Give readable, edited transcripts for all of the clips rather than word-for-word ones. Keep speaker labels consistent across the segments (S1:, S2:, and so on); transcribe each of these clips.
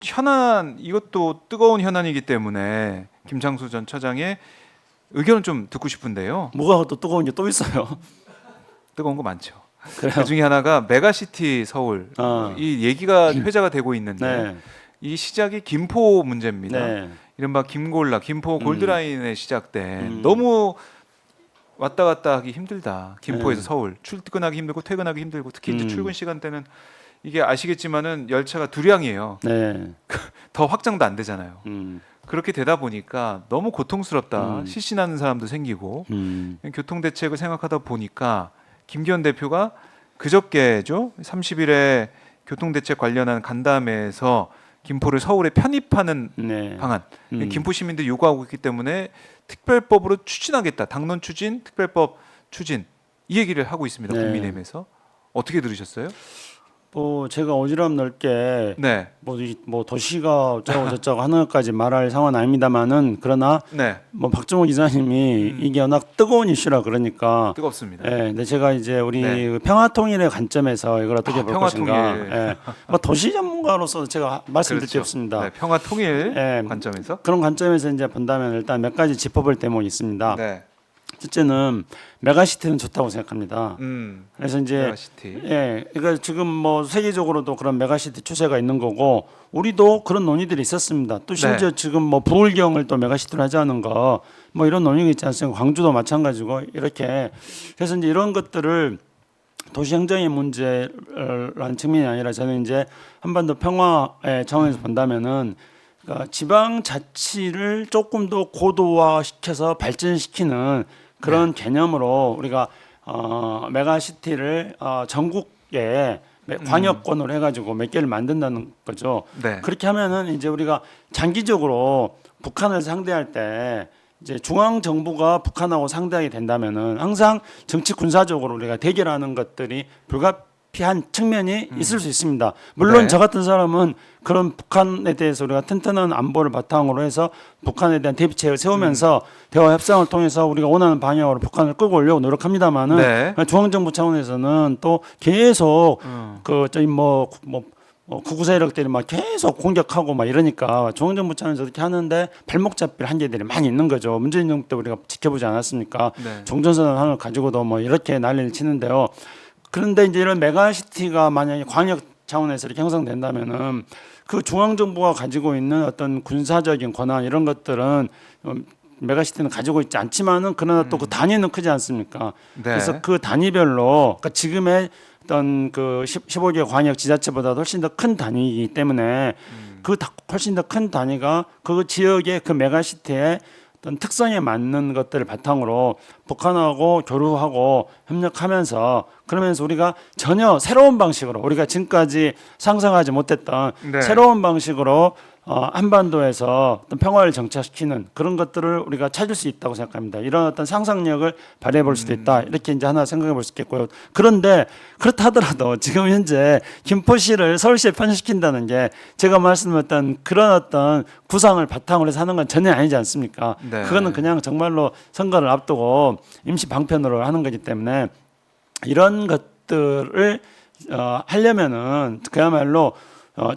S1: 현안 이것도 뜨거운 현안이기 때문에 김창수 전 처장의 의견을 좀 듣고 싶은데요.
S2: 뭐가 또 뜨거운 게 또 있어요?
S1: 뜨거운 거 많죠.
S2: 그래요?
S1: 그 중에 하나가 메가시티 서울 이 얘기가 회자가 되고 있는데
S2: 네.
S1: 이 시작이 김포 문제입니다.
S2: 네.
S1: 이른바 김골라 김포 골드라인에 시작된
S2: 음.
S1: 너무 왔다 갔다 하기 힘들다. 김포에서
S2: 네.
S1: 서울 출근하기 힘들고 퇴근하기 힘들고 특히 이제
S2: 음.
S1: 출근 시간대는 이게 아시겠지만은 열차가 두량이에요.
S2: 네.
S1: 더 확장도 안 되잖아요.
S2: 음.
S1: 그렇게 되다 보니까 너무 고통스럽다.
S2: 음.
S1: 실신하는 사람도 생기고
S2: 음.
S1: 교통 대책을 생각하다 보니까 김기현 대표가 그저께죠. 30일에 교통 대책 관련한 간담회에서 김포를 서울에 편입하는
S2: 네.
S1: 방안.
S2: 음.
S1: 김포 시민들이 요구하고 있기 때문에 특별법으로 추진하겠다. 당론 추진, 특별법 추진 이 얘기를 하고 있습니다.
S2: 네.
S1: 국민의힘에서 어떻게 들으셨어요?
S2: 뭐 제가 오지랖 넓게
S1: 네,
S2: 뭐 도시가 어쩌고 저쩌고 하는 것까지 말할 상황은 아닙니다만은 그러나
S1: 네,
S2: 뭐 박정호 기자님이 이게 워낙 뜨거운 이슈라 그러니까
S1: 뜨겁습니다.
S2: 예, 근데 제가 이제 우리
S1: 네.
S2: 그 평화통일의 관점에서 이걸 어떻게 볼
S1: 평화통일.
S2: 것인가, 예, 뭐 도시 전문가로서 제가 말씀드릴 게
S1: 그렇죠.
S2: 없습니다.
S1: 네, 평화 통일
S2: 예,
S1: 관점에서.
S2: 그런 관점에서 이제 본다면 일단 몇 가지 짚어볼 대목이 있습니다.
S1: 네,
S2: 첫째는 메가시티는 좋다고 생각합니다. 그래서 이제
S1: 메가시티.
S2: 예, 그러니까 지금 뭐 세계적으로도 그런 메가시티 추세가 있는 거고 우리도 그런 논의들이 있었습니다. 또 심지어
S1: 네.
S2: 지금 뭐 부울경을 또 메가시티로 하자는 거 뭐 이런 논의가 있지 않습니까? 광주도 마찬가지고 이렇게 그래서 이제 이런 것들을 도시 행정의 문제라는 측면이 아니라 저는 이제 한반도 평화의 차원에서 본다면은 그러니까 지방 자치를 조금 더 고도화시켜서 발전시키는 그런 개념으로 우리가 메가시티를 전국에 광역권으로 해가지고 몇 개를 만든다는 거죠.
S1: 네.
S2: 그렇게 하면은 이제 우리가 장기적으로 북한을 상대할 때 이제 중앙 정부가 북한하고 상대하게 된다면은 항상 정치 군사적으로 우리가 대결하는 것들이 불가피한 측면이 있을 수 있습니다. 물론
S1: 네.
S2: 저 같은 사람은 그런 북한에 대해서 우리가 튼튼한 안보를 바탕으로 해서 북한에 대한 대비책을 세우면서 대화 협상을 통해서 우리가 원하는 방향으로 북한을 끌고 오려고 노력합니다만은
S1: 네.
S2: 중앙정부 차원에서는 또 계속 그 저희 구구 세력들이 막 계속 공격하고 막 이러니까 중앙정부 차원에서 이렇게 하는데 발목 잡힐 한계들이 많이 있는 거죠. 문재인 정부 때 우리가 지켜보지 않았습니까?
S1: 네.
S2: 종전선언을 가지고도 뭐 이렇게 난리를 치는데요. 그런데 이제 이런 메가시티가 만약에 광역 차원에서 이렇게 형성된다면은 그 중앙정부가 가지고 있는 어떤 군사적인 권한 이런 것들은 메가시티는 가지고 있지 않지만은 그러나 또 그 단위는 크지 않습니까?
S1: 네.
S2: 그래서 그 단위별로 그러니까 지금의 어떤 그 15개 광역 지자체보다 훨씬 더 큰 단위이기 때문에 훨씬 더 큰 단위가 그 지역의 그 메가시티의 어떤 특성에 맞는 것들을 바탕으로 북한하고 교류하고 협력하면서 그러면서 우리가 전혀 새로운 방식으로 우리가 지금까지 상상하지 못했던
S1: 네.
S2: 새로운 방식으로 한반도에서 어떤 평화를 정착시키는 그런 것들을 우리가 찾을 수 있다고 생각합니다. 이런 어떤 상상력을 발휘해 볼 수도 있다. 이렇게 이제 하나 생각해 볼 수 있겠고요. 그런데 그렇다 하더라도 지금 현재 김포시를 서울시에 편입시킨다는 게 제가 말씀드렸던 그런 어떤 구상을 바탕으로 해서 하는 건 전혀 아니지 않습니까?
S1: 네.
S2: 그거는 그냥 정말로 선거를 앞두고 임시 방편으로 하는 거기 때문에 이런 것들을 하려면은 그야말로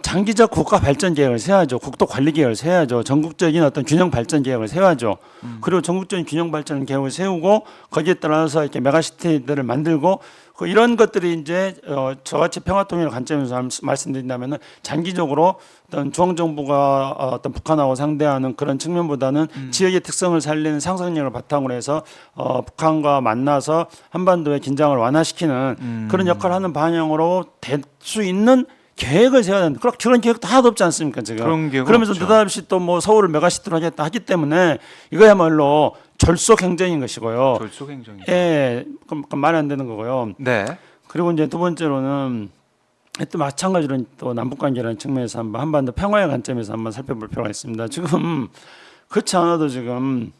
S2: 장기적 국가 발전 계획을 세워야죠. 국도 관리 계획을 세워야죠. 전국적인 어떤 균형 발전 계획을 세워야죠. 그리고 전국적인 균형 발전 계획을 세우고 거기에 따라서 이렇게 메가시티들을 만들고 이런 것들이 이제 저같이 평화통일 관점에서 말씀드린다면은 장기적으로 어떤 중앙정부가 어떤 북한하고 상대하는 그런 측면보다는 지역의 특성을 살리는 상상력을 바탕으로 해서 북한과 만나서 한반도의 긴장을 완화시키는 그런 역할을 하는 방향으로 될 수 있는 계획을 세워야 되는데 그런 계획도 하나도 없지 않습니까 지금?
S1: 그런 계획은
S2: 그러면서
S1: 없죠.
S2: 느닷없이 또 뭐 서울을 메가시티로 하겠다 하기 때문에 이거야말로 졸속 행정인 것이고요.
S1: 졸속 행정이.
S2: 예, 그럼 말이 안 되는 거고요.
S1: 네.
S2: 그리고 이제 두 번째로는 또 마찬가지로 또 남북 관계라는 측면에서 한번 한반도 평화의 관점에서 한번 살펴볼 필요가 있습니다. 지금 그렇지 않아도 지금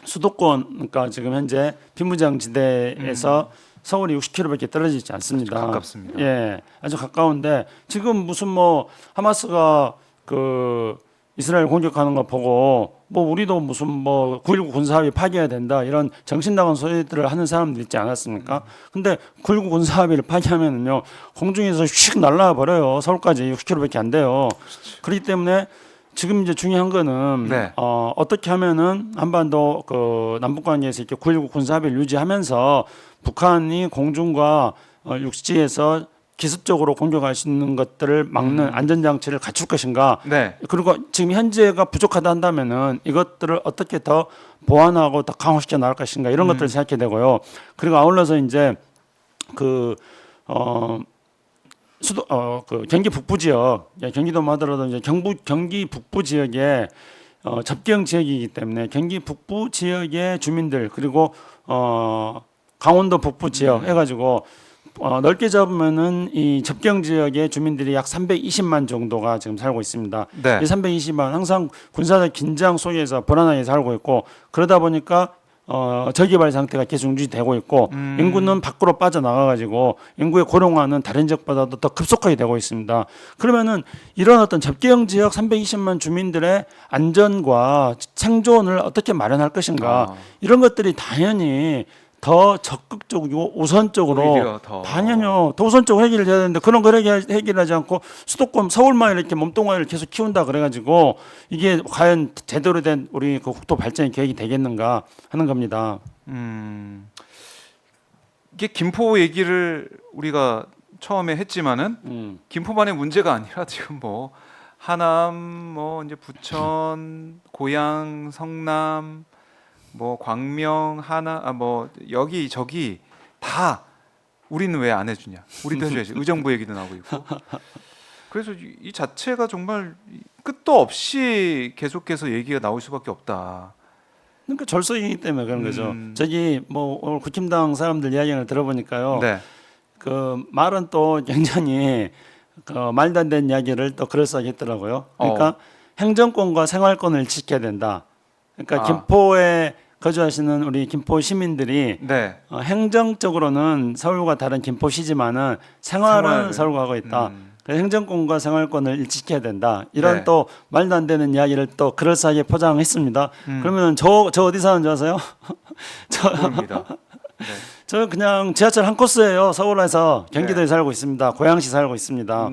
S2: 수도권 그러니까 지금 현재 비무장지대에서 서울이 60km밖에 떨어져 있지 않습니다.
S1: 가깝습니다.
S2: 예, 아주 가까운데 지금 무슨 뭐 하마스가 그 이스라엘 공격하는 거 보고 뭐 우리도 무슨 뭐 9.19 군사합의 파기해야 된다 이런 정신 나간 소리들을 하는 사람들 있지 않았습니까? 근데 9.19 군사합의를 파기하면은요 공중에서 휙 날아와 버려요. 서울까지 60km밖에 안 돼요. 그렇기 때문에 지금 이제 중요한 거는
S1: 네.
S2: 어떻게 하면은 한반도 그 남북 관계에서 이렇게 9.19 군사합의를 유지하면서 북한이 공중과 육지에서 기습적으로 공격할 수 있는 것들을 막는 안전장치를 갖출 것인가.
S1: 네.
S2: 그리고 지금 현재가 부족하다 한다면은 이것들을 어떻게 더 보완하고 더 강화시켜 나갈 것인가 이런 것들을 생각해야 되고요. 그리고 아울러서 이제 그 경기 북부 지역, 경기도만 하더라도 이제 경기 북부 지역에 접경 지역이기 때문에 경기 북부 지역의 주민들 그리고 강원도 북부 지역 해가지고 넓게 잡으면은 이 접경 지역의 주민들이 약 320만 정도가 지금 살고 있습니다.
S1: 네.
S2: 이 320만 항상 군사적 긴장 속에서 불안하게 살고 있고 그러다 보니까 저개발 상태가 계속 유지되고 있고 인구는 밖으로 빠져나가가지고 인구의 고령화는 다른 지역보다도 더 급속하게 되고 있습니다. 그러면은 이런 어떤 접경 지역 320만 주민들의 안전과 생존을 어떻게 마련할 것인가 이런 것들이 당연히 더 적극적이고 우선적으로
S1: 오히려 더.
S2: 당연히요 더 우선적으로 해결을 해야 되는데 그런 걸 해결하지 않고 수도권 서울만 이렇게 몸뚱아리를 계속 키운다 그래가지고 이게 과연 제대로 된 우리 그 국토 발전 계획이 되겠는가 하는 겁니다.
S1: 이게 김포 얘기를 우리가 처음에 했지만은 김포만의 문제가 아니라 지금 뭐 하남, 뭐 이제 부천, 고양, 성남, 뭐 광명, 뭐 여기 저기 다 우리는 왜 안 해주냐? 우리도 해줘야지. 의정부 얘기도 나오고 있고. 그래서 이 자체가 정말 끝도 없이 계속해서 얘기가 나올 수밖에 없다.
S2: 그러니까 절소이기 때문에 그런 거죠. 저기 뭐 오늘 국힘당 사람들 이야기를 들어보니까요.
S1: 네.
S2: 그 말은 또 굉장히 그 말도 안 되는 이야기를 또 그럴싸하게 했더라고요. 그러니까 행정권과 생활권을 지켜야 된다. 그러니까 김포에 거주하시는 우리 김포 시민들이
S1: 네.
S2: 행정적으로는 서울과 다른 김포시지만은 생활은 서울과 하고 있다. 그래서 행정권과 생활권을 일치해야 된다. 이런
S1: 네.
S2: 또 말도 안 되는 이야기를 또 그럴싸하게 포장했습니다. 그러면 저 어디 사는 줄 아세요?
S1: 모릅니다. 네.
S2: 저 그냥 지하철 한 코스예요. 서울에서 경기도에 살고 있습니다. 고양시 살고 있습니다.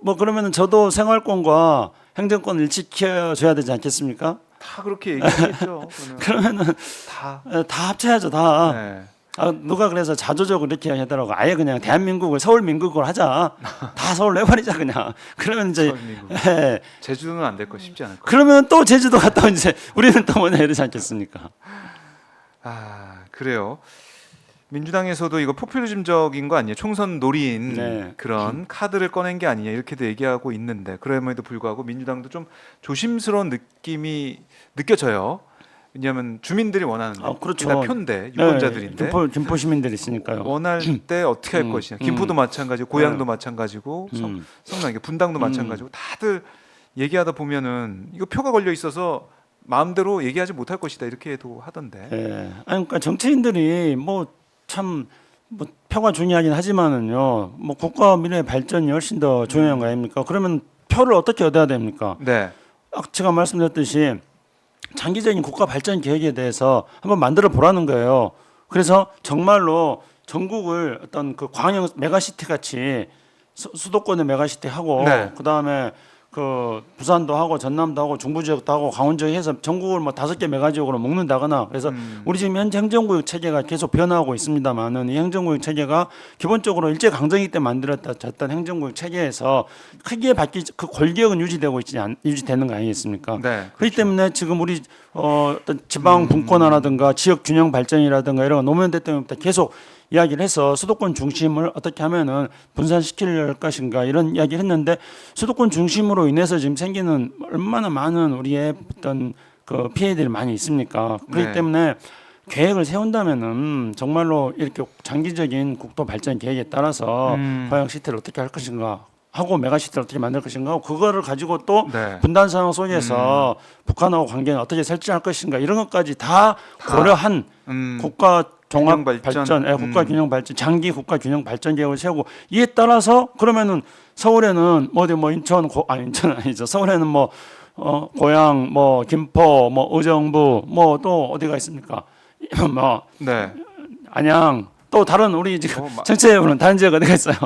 S2: 뭐 그러면은 저도 생활권과 행정권을 일치켜 줘야 되지 않겠습니까?
S1: 다 그렇게 얘기했죠.
S2: 그러면은
S1: 다.
S2: 다 합쳐야죠, 다.
S1: 네.
S2: 누가 그래서 자조적으로 이렇게 하더라고. 아예 그냥 대한민국을 서울 민국을 하자. 다 서울 내버리자 그냥. 그러면 이제
S1: 서울민국.
S2: 예.
S1: 제주도는 안 될 거 쉽지 않을 거.
S2: 그러면 또 제주도가 또 이제 우리는 또 뭐냐 이러지 않겠습니까?
S1: 그래요. 민주당에서도 이거 포퓰리즘적인 거 아니에요? 총선 노린
S2: 네.
S1: 그런 카드를 꺼낸 게 아니냐 이렇게도 얘기하고 있는데 그럼에도 불구하고 민주당도 좀 조심스러운 느낌이 느껴져요. 왜냐하면 주민들이 원하는
S2: 그렇죠.
S1: 다 표인데 유권자들인데
S2: 김포 시민들이 있으니까요.
S1: 원할 때 어떻게 할 것이냐. 김포도 마찬가지고 고양도 마찬가지고 성남 분당도 마찬가지고 다들 얘기하다 보면은 이거 표가 걸려 있어서 마음대로 얘기하지 못할 것이다 이렇게도 하던데.
S2: 예. 아니 그러니까 정치인들이 뭐 참 뭐 표가 중요하긴 하지만은요. 뭐 국가 미래의 발전이 훨씬 더 중요한 거 아닙니까? 그러면 표를 어떻게 얻어야 됩니까?
S1: 네.
S2: 제가 말씀드렸듯이 장기적인 국가 발전 계획에 대해서 한번 만들어 보라는 거예요. 그래서 정말로 전국을 어떤 그 광역 메가시티 같이 수도권의 메가시티 하고
S1: 네.
S2: 그다음에 그 부산도 하고 전남도 하고 중부 지역도 하고 강원 지역 해서 전국을 뭐 5개 메가 지역으로 묶는다거나 그래서 우리 지금 현재 행정구역 체계가 계속 변화하고 있습니다만은 이 행정구역 체계가 기본적으로 일제 강점기 때 만들어졌던 행정구역 체계에서 크게 바뀌 그 골격은 유지되는 거 아니겠습니까?
S1: 네.
S2: 그렇기 때문에 지금 우리 어떤 지방 분권화라든가 지역 균형 발전이라든가 이런 노무현 대통령부터 계속 이야기를 해서 수도권 중심을 어떻게 하면은 분산시킬 것인가 이런 이야기를 했는데 수도권 중심으로 인해서 지금 생기는 얼마나 많은 우리의 어떤 그 피해들이 많이 있습니까? 그렇기
S1: 네.
S2: 때문에 계획을 세운다면은 정말로 이렇게 장기적인 국토 발전 계획에 따라서 고양 시티를 어떻게 할 것인가 하고 메가시티를 어떻게 만들 것인가 하고 그거를 가지고 또
S1: 네.
S2: 분단 상황 속에서 북한하고 관계는 어떻게 설정할 것인가 이런 것까지 다 고려한 국가 종합
S1: 균형 발전.
S2: 발전, 국가 균형 발전, 장기 국가 균형 발전 계획을 세우고 이에 따라서 그러면은 서울에는 뭐 어디 뭐 인천 인천 아니죠. 서울에는 뭐 고양 뭐 김포 뭐 의정부 뭐 또 어디가 있습니까? 뭐
S1: 네.
S2: 안양 또 다른 우리 지금
S1: 어,
S2: 정치해보는 다른 지역 어디가 있어요?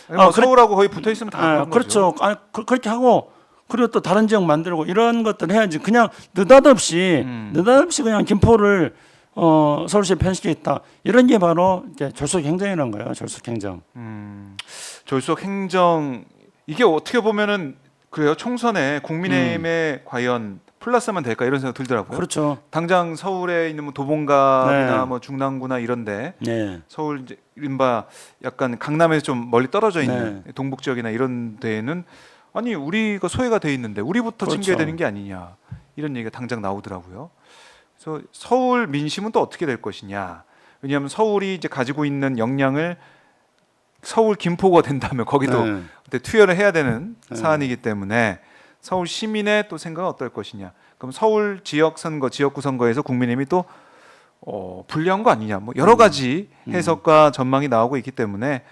S1: 아니, 뭐 서울하고 거의 붙어 있으면 다 그런 거죠.
S2: 그렇죠. 그렇게 하고 그리고 또 다른 지역 만들고 이런 것들 해야지. 그냥 느닷없이 그냥 김포를 서울시에 편식했다. 이런 게 바로 이제 졸속행정이라는 거예요. 졸속행정.
S1: 졸속행정 이게 어떻게 보면은 그래요. 총선에 국민의힘에 과연 플러스만 될까 이런 생각 들더라고요.
S2: 그렇죠.
S1: 당장 서울에 있는 뭐 도봉갑이나
S2: 네.
S1: 뭐 중랑구나 이런데
S2: 네.
S1: 서울 이제 이른바 약간 강남에서 좀 멀리 떨어져 있는
S2: 네.
S1: 동북 지역이나 이런 데에는 아니 우리가 소외가 돼 있는데 우리부터
S2: 그렇죠.
S1: 챙겨야 되는 게 아니냐 이런 얘기가 당장 나오더라고요. 그래서 서울 민심은 또 어떻게 될 것이냐. 왜냐하면 서울이 이제 가지고 있는 역량을 서울 김포가 된다면 거기도
S2: 네.
S1: 그때 투여를 해야 되는
S2: 네.
S1: 사안이기 때문에 서울 시민의 또 생각은 어떨 것이냐. 그럼 서울 지역 선거, 지역구 선거에서 국민의힘이 또 불리한 거 아니냐. 뭐 여러 가지 해석과 전망이 나오고 있기 때문에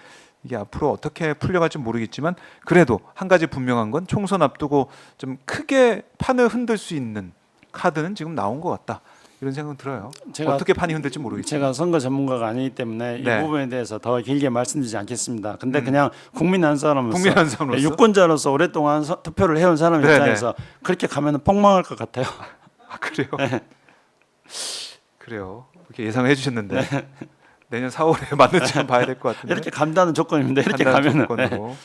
S1: 이게 앞으로 어떻게 풀려갈지 모르겠지만 그래도 한 가지 분명한 건 총선 앞두고 좀 크게 판을 흔들 수 있는 카드는 지금 나온 것 같다. 이런 생각은 들어요. 어떻게 판이 흔들지 모르겠지만
S2: 제가 선거 전문가가 아니기 때문에
S1: 네.
S2: 이 부분에 대해서 더 길게 말씀드리지 않겠습니다. 근데 그냥 국민 한 사람으로서
S1: 국민 한 사람으로서
S2: 유권자로서 오랫동안 투표를 해온 사람
S1: 네,
S2: 입장에서 그렇게 가면 폭망할 것 같아요.
S1: 아, 그래요? 그래요. 그렇게 예상을 해주셨는데 내년 4월에 맞는지 한번 봐야 될 것 같은데.
S2: 이렇게 간다는 조건입니다. 이렇게
S1: 간단한
S2: 가면은
S1: 조건으로.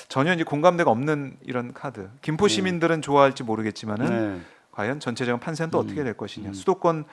S1: 전혀 이제 공감대가 없는 이런 카드. 김포 시민들은 좋아할지 모르겠지만은
S2: 네.
S1: 과연 전체적인 판세는 또 어떻게 될 것이냐. 수도권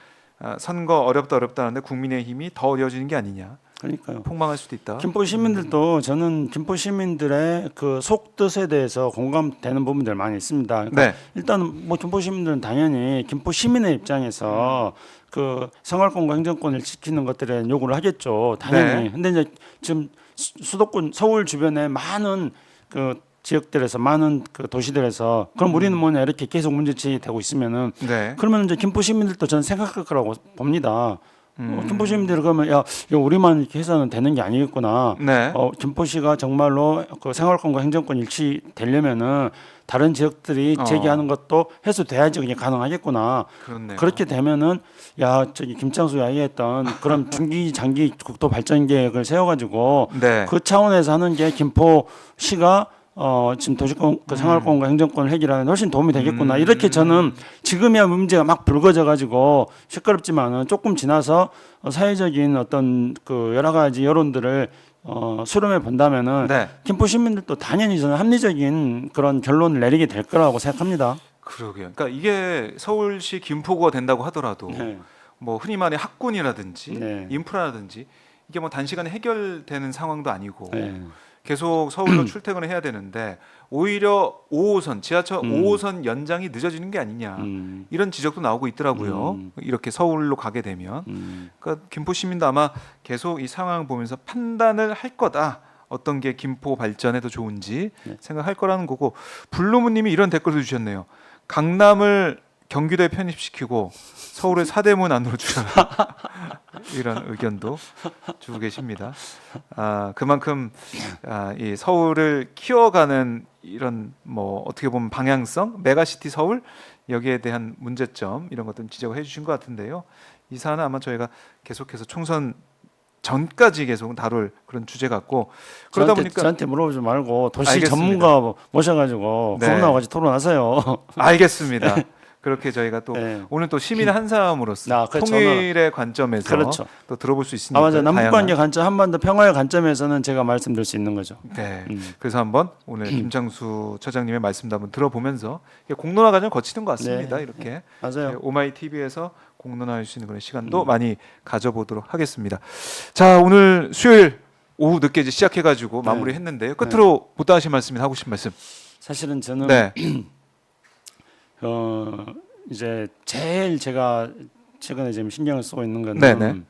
S1: 선거 어렵다는데 국민의힘이 더 어려워지는 게 아니냐.
S2: 그러니까요.
S1: 폭망할 수도 있다.
S2: 김포 시민들도 저는 김포 시민들의 그 속뜻에 대해서 공감되는 부분들 많이 있습니다. 그러니까
S1: 네.
S2: 일단 뭐 김포 시민들은 당연히 김포 시민의 입장에서 그 생활권과 행정권을 지키는 것들에 대한 요구를 하겠죠. 당연히.
S1: 네.
S2: 근데 이제 지금 수도권 서울 주변에 많은 그 지역들에서 많은 그 도시들에서 그럼 우리는 뭐냐 이렇게 계속 문제제기 되고 있으면은
S1: 네.
S2: 그러면 이제 김포 시민들도 저는 생각할 거라고 봅니다. 김포 시민들 그러면 야 우리만 이렇게 해서는 되는 게 아니겠구나.
S1: 네.
S2: 김포시가 정말로 그 생활권과 행정권 일치되려면은 다른 지역들이 제기하는 것도 해소돼야지 그게 가능하겠구나.
S1: 그렇네요.
S2: 그렇게 되면은 야 저기 김창수 이야기했던 그런 중기 장기 국도 발전 계획을 세워가지고
S1: 네.
S2: 그 차원에서 하는 게 김포시가 지금 도시권 그 생활권과 행정권을 해결하는 훨씬 도움이 되겠구나. 이렇게 저는 지금이야 문제가 막 불거져 가지고 시끄럽지만은 조금 지나서 사회적인 어떤 그 여러 가지 여론들을 수렴해 본다면은
S1: 네.
S2: 김포 시민들도 당연히 저는 합리적인 그런 결론을 내리게 될 거라고 생각합니다.
S1: 그러게요. 그러니까 이게 서울시 김포구가 된다고 하더라도
S2: 네.
S1: 뭐 흔히 말해 학군이라든지
S2: 네.
S1: 인프라라든지 이게 뭐 단시간에 해결되는 상황도 아니고
S2: 네.
S1: 계속 서울로 출퇴근을 해야 되는데 오히려 5호선 지하철 5호선 연장이 늦어지는 게 아니냐 이런 지적도 나오고 있더라고요. 이렇게 서울로 가게 되면 그러니까 김포 시민도 아마 계속 이 상황을 보면서 판단을 할 거다. 어떤 게 김포 발전에 더 좋은지 생각할 거라는 거고 블루문님이 이런 댓글도 주셨네요. 강남을 경기도에 편입시키고 서울을 사대문 안으로 주셔라. 이런 의견도 주고 계십니다. 그만큼 이 서울을 키워가는 이런 뭐 어떻게 보면 방향성, 메가시티 서울 여기에 대한 문제점 이런 것들 지적을 해주신 것 같은데요. 이 사안은 아마 저희가 계속해서 총선 전까지 계속 다룰 그런 주제 같고 그러다 보니까
S2: 저한테 물어보지 말고 도시
S1: 알겠습니다.
S2: 전문가 모셔가지고
S1: 네.
S2: 코로나 같이 토론하세요.
S1: 알겠습니다. 그렇게 저희가 또
S2: 네.
S1: 오늘 또 시민의 한 사람으로서
S2: 그렇죠.
S1: 통일의 관점에서
S2: 그렇죠.
S1: 또 들어볼 수 있으니까
S2: 맞아요. 남북관계
S1: 다양한.
S2: 관점, 한반도 평화의 관점에서는 제가 말씀드릴 수 있는 거죠.
S1: 네. 그래서 한번 오늘 김창수 처장님의 말씀도 한번 들어보면서 공론화 과정 거치는 것 같습니다.
S2: 네.
S1: 이렇게
S2: 맞아요.
S1: 오마이 TV에서 공론화할 수 있는 그런 시간도 많이 가져보도록 하겠습니다. 자, 오늘 수요일 오후 늦게 이제 시작해가지고
S2: 네.
S1: 마무리했는데요. 끝으로 못다하신 말씀, 하고 싶은 말씀.
S2: 사실은 저는
S1: 네.
S2: 이제 제일 제가 최근에 지금 신경을 쓰고 있는 건
S1: 네네.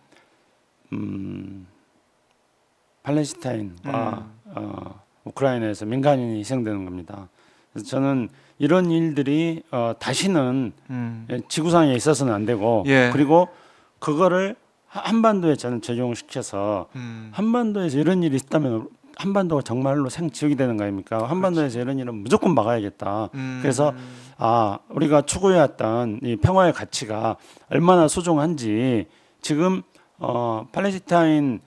S2: 팔레스타인과 우크라이나에서 민간인이 희생되는 겁니다. 그래서 저는 이런 일들이 다시는 지구상에 있어서는 안 되고
S1: 예.
S2: 그리고 그거를 한반도에 저는 적용시켜서
S1: 음.
S2: 한반도에서 이런 일이 있다면 한반도가 정말로 생지옥이 되는 거 아닙니까? 한반도에서 이런 일은 무조건 막아야겠다. 그래서 우리가 추구해왔던 이 평화의 가치가 얼마나 소중한지 지금 팔레스타인의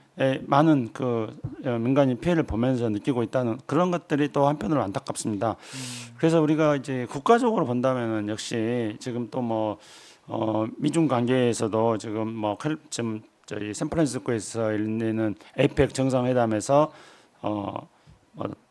S2: 많은 그 민간인 피해를 보면서 느끼고 있다는 그런 것들이 또 한편으로 안타깝습니다. 그래서 우리가 이제 국가적으로 본다면은 역시 지금 또 뭐 미중 관계에서도 지금 지금 저희 샌프란시스코에서 열리는 에이펙 정상회담에서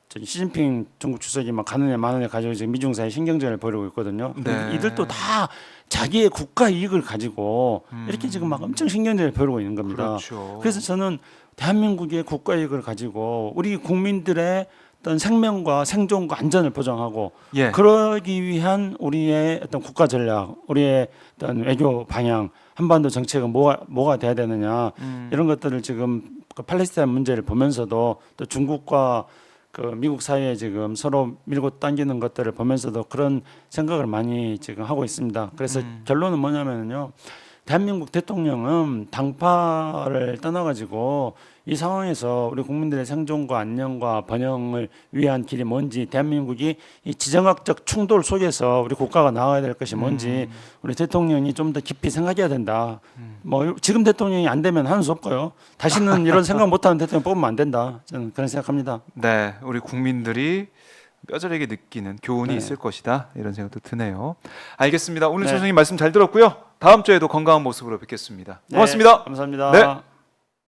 S2: 저기 시진핑 중국 주석이 막 가느냐 마느냐 가지고 지금 미중 사이 신경전을 벌이고 있거든요.
S1: 네.
S2: 이들도 다 자기의 국가 이익을 가지고 이렇게 지금 막 엄청 신경전을 벌이고 있는 겁니다.
S1: 그렇죠.
S2: 그래서 저는 대한민국의 국가 이익을 가지고 우리 국민들의 어떤 생명과 생존과 안전을 보장하고
S1: 예.
S2: 그러기 위한 우리의 어떤 국가 전략, 우리의 어떤 외교 방향, 한반도 정책은 뭐가 돼야 되느냐 이런 것들을 지금 그 팔레스타인 문제를 보면서도 또 중국과 그 미국 사이에 지금 서로 밀고 당기는 것들을 보면서도 그런 생각을 많이 지금 하고 있습니다. 그래서 결론은 뭐냐면요. 대한민국 대통령은 당파를 떠나가지고 이 상황에서 우리 국민들의 생존과 안녕과 번영을 위한 길이 뭔지 대한민국이 이 지정학적 충돌 속에서 우리 국가가 나아가야 될 것이 뭔지 우리 대통령이 좀 더 깊이 생각해야 된다. 뭐 지금 대통령이 안 되면 하는 수 없고요. 다시는 이런 생각 못하는 대통령 뽑으면 안 된다. 저는 그런 생각합니다.
S1: 네, 우리 국민들이 뼈저리게 느끼는 교훈이
S2: 네.
S1: 있을 것이다 이런 생각도 드네요. 알겠습니다. 오늘
S2: 네.
S1: 선생님 말씀 잘 들었고요. 다음 주에도 건강한 모습으로 뵙겠습니다.
S2: 네,
S1: 고맙습니다.
S2: 감사합니다.
S1: 네.